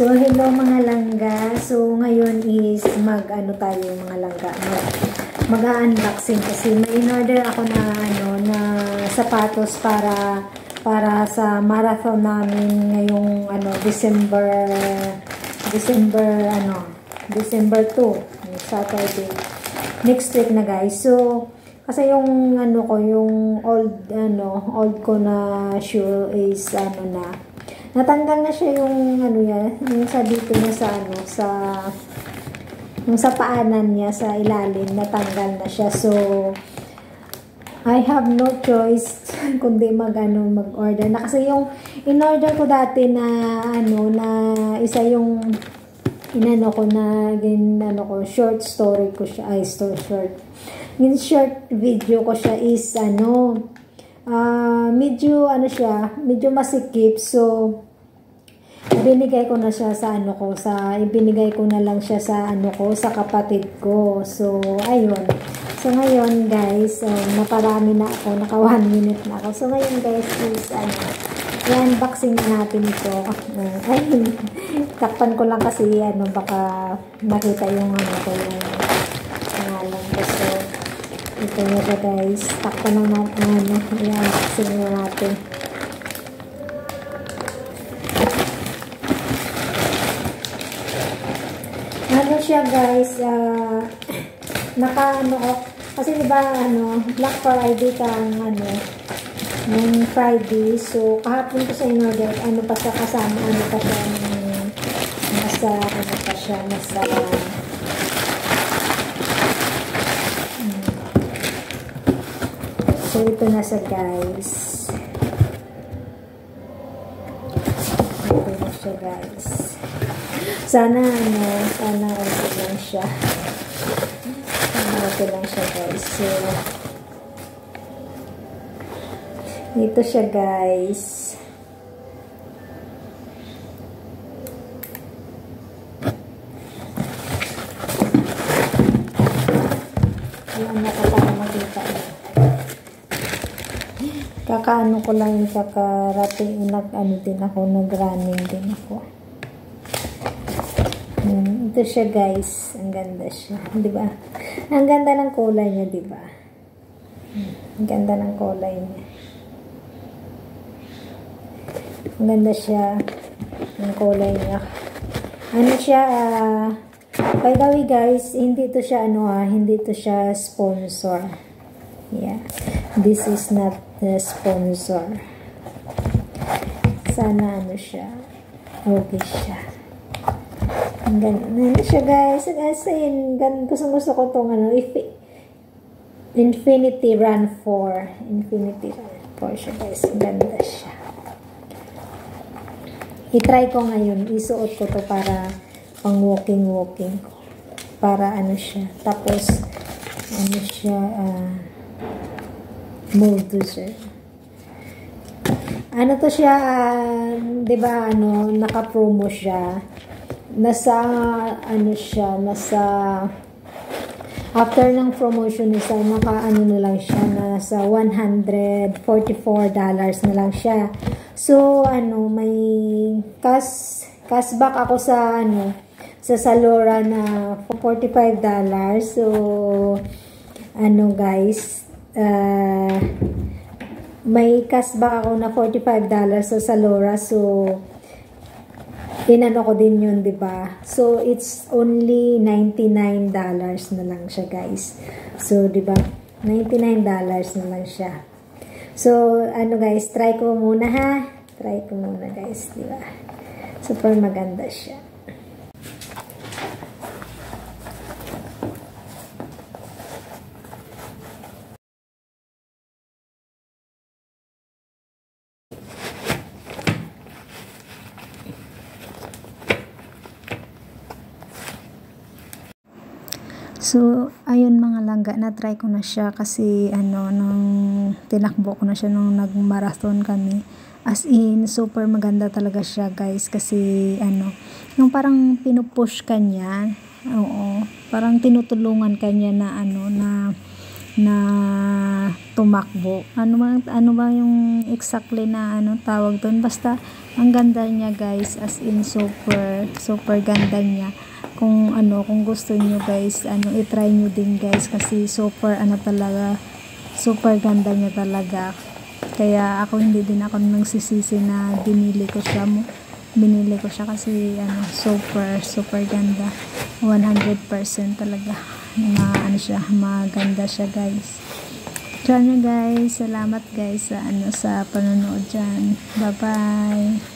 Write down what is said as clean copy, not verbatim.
So, hello mga langga. So, ngayon is ano tayo mga langga. Mag-unboxing kasi may in-order ako na na sapatos para sa marathon namin ngayong December 2, Saturday. Next week na guys. So, kasi yung yung old ko na shoe is natanggal na siya yung yung sa dito niya yung sa paanan niya sa ilalim, natanggal na siya. So I have no choice kundi mag-order na, kasi yung in-order ko dati na na isa yung short story ko siya, short video ko siya is medyo masikip. So ibinigay ko na siya ibinigay ko na lang siya sa sa kapatid ko. So ayun. So ngayon guys, naparami na ako, naka 1 minute na ako. So ngayon guys is i-unboxing na natin ito. Takpan ko lang kasi baka makita yung yung pangalan ko. So ito na siya guys. Takpan na natin, i-unboxing na natin. Siya guys, kasi diba Black Friday nung Friday. So kahapon ko sa in-order, pa siya kasama, so ito na siya guys. Sana okay lang siya. Okay lang siya guys. So ito siya guys. Ayan, para makita. Kakaano ko lang yung kakarating, din ako, nag-running din ako. Ito siya guys, ang ganda siya, di ba? Ang ganda ng kulay niya, di ba? Ang ganda ng kulay niya. Ang ganda siya ng kulay niya. By the way guys, hindi ito siya hindi ito siya sponsor. Yeah. This is not the sponsor. Sana siya. Okay siya. Ang ganda siya guys. Gusto ko itong Infinity Run 4. Infinity Run 4 siya guys. Ang ganda siya. I-try ko ngayon. Isuot ko to para pang walking. Para siya. Tapos siya move to siya. To siya, diba naka-promo siya. Nasa after ng promotion isa, na lang siya, nasa $144 na lang siya. So may cashback ako sa sa Zalora na $45. So guys, may cashback ako na $45 sa Zalora. So ko din yun, diba? So, it's only $99 na lang siya, guys. So, diba? $99 na lang siya. So, guys, try ko muna, ha? Try ko muna, guys, diba? Super maganda siya. So, ayun mga langga, na-try ko na siya kasi nung tinakbo ko na siya nung nag-marathon kami. As in, super maganda talaga siya guys, kasi yung parang pinupush ka niya. Oo, parang tinutulungan ka niya na tumakbo. Ano ba yung exactly na tawag doon, basta ang ganda niya guys, as in super ganda niya. Kung gusto niyo guys, i-try niyo din guys, kasi super talaga, super ganda niya talaga. Kaya ako hindi din ako nagsisisi na binili ko siya kasi super ganda, 100% talaga siya, maganda siya guys. Diyan guys, salamat guys sa sa panonood dyan. Bye bye.